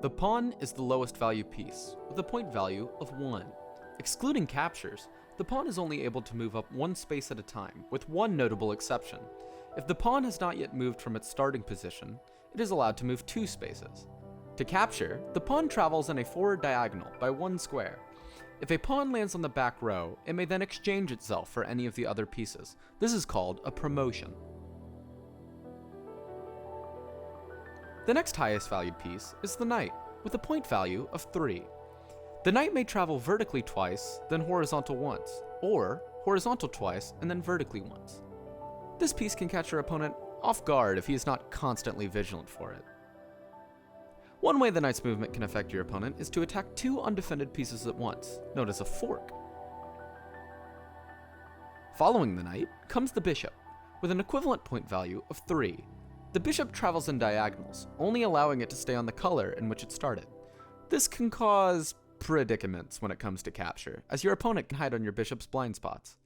The pawn is the lowest value piece, with a point value of 1. Excluding captures, the pawn is only able to move up one space at a time, with one notable exception. If the pawn has not yet moved from its starting position, it is allowed to move 2 spaces. To capture, the pawn travels in a forward diagonal by 1 square. If a pawn lands on the back row, it may then exchange itself for any of the other pieces. This is called a promotion. The next highest valued piece is the knight, with a point value of 3. The knight may travel vertically twice, then horizontal once, or horizontal twice and then vertically once. This piece can catch your opponent off guard if he is not constantly vigilant for it. One way the knight's movement can affect your opponent is to attack 2 undefended pieces at once, known as a fork. Following the knight comes the bishop, with an equivalent point value of 3. The bishop travels in diagonals, only allowing it to stay on the color in which it started. This can cause predicaments when it comes to capture, as your opponent can hide on your bishop's blind spots.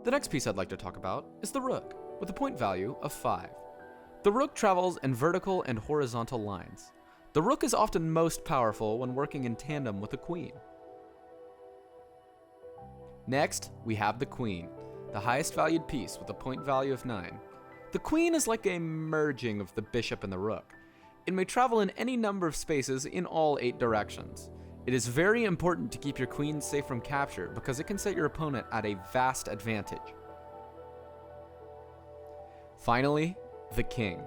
The next piece I'd like to talk about is the rook, with a point value of 5. The rook travels in vertical and horizontal lines. The rook is often most powerful when working in tandem with a queen. Next, we have the queen, the highest valued piece with a point value of 9. The queen is like a merging of the bishop and the rook. It may travel in any number of spaces in all 8 directions. It is very important to keep your queen safe from capture because it can set your opponent at a vast advantage. Finally, the king.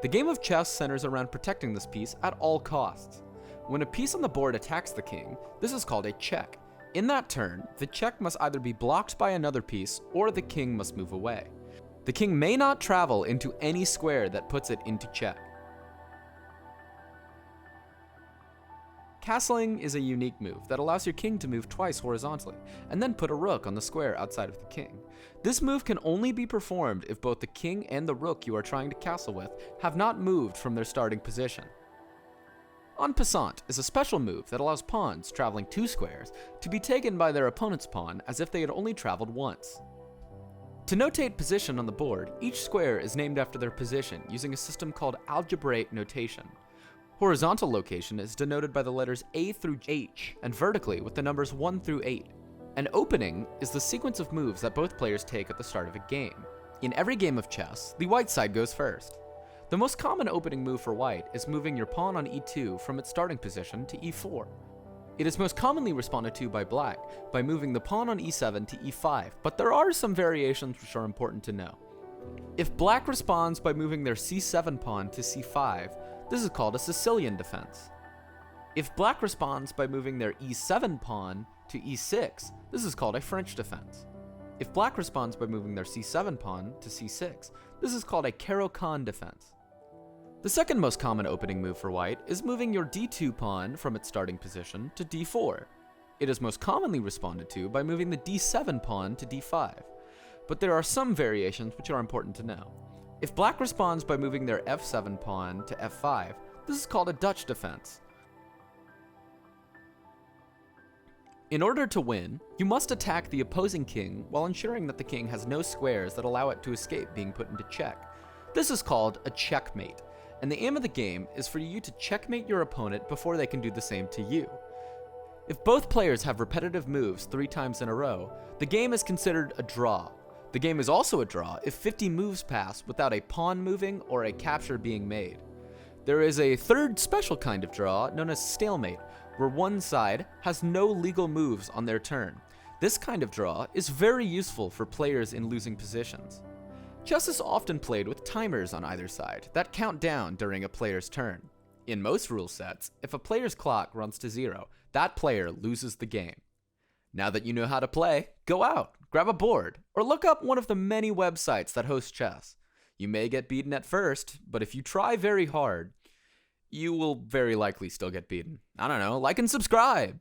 The game of chess centers around protecting this piece at all costs. When a piece on the board attacks the king, this is called a check. In that turn, the check must either be blocked by another piece or the king must move away. The king may not travel into any square that puts it into check. Castling is a unique move that allows your king to move twice horizontally, and then put a rook on the square outside of the king. This move can only be performed if both the king and the rook you are trying to castle with have not moved from their starting position. En passant is a special move that allows pawns traveling 2 squares to be taken by their opponent's pawn as if they had only traveled once. To notate position on the board, each square is named after their position using a system called algebraic notation. Horizontal location is denoted by the letters A through H, and vertically with the numbers 1 through 8. An opening is the sequence of moves that both players take at the start of a game. In every game of chess, the white side goes first. The most common opening move for white is moving your pawn on e2 from its starting position to e4. It is most commonly responded to by black by moving the pawn on e7 to e5, but there are some variations which are important to know. If black responds by moving their c7 pawn to c5, this is called a Sicilian defense. If black responds by moving their e7 pawn to e6, this is called a French defense. If black responds by moving their c7 pawn to c6, this is called a Caro-Kann defense. The second most common opening move for white is moving your d2 pawn from its starting position to d4. It is most commonly responded to by moving the d7 pawn to d5, but there are some variations which are important to know. If black responds by moving their f7 pawn to f5, this is called a Dutch defense. In order to win, you must attack the opposing king while ensuring that the king has no squares that allow it to escape being put into check. This is called a checkmate, and the aim of the game is for you to checkmate your opponent before they can do the same to you. If both players have repetitive moves 3 times in a row, the game is considered a draw. The game is also a draw if 50 moves pass without a pawn moving or a capture being made. There is a third special kind of draw known as stalemate, where one side has no legal moves on their turn. This kind of draw is very useful for players in losing positions. Chess is often played with timers on either side that count down during a player's turn. In most rule sets, if a player's clock runs to 0, that player loses the game. Now that you know how to play, go out, grab a board, or look up one of the many websites that host chess. You may get beaten at first, but if you try very hard, you will very likely still get beaten. I don't know, like and subscribe!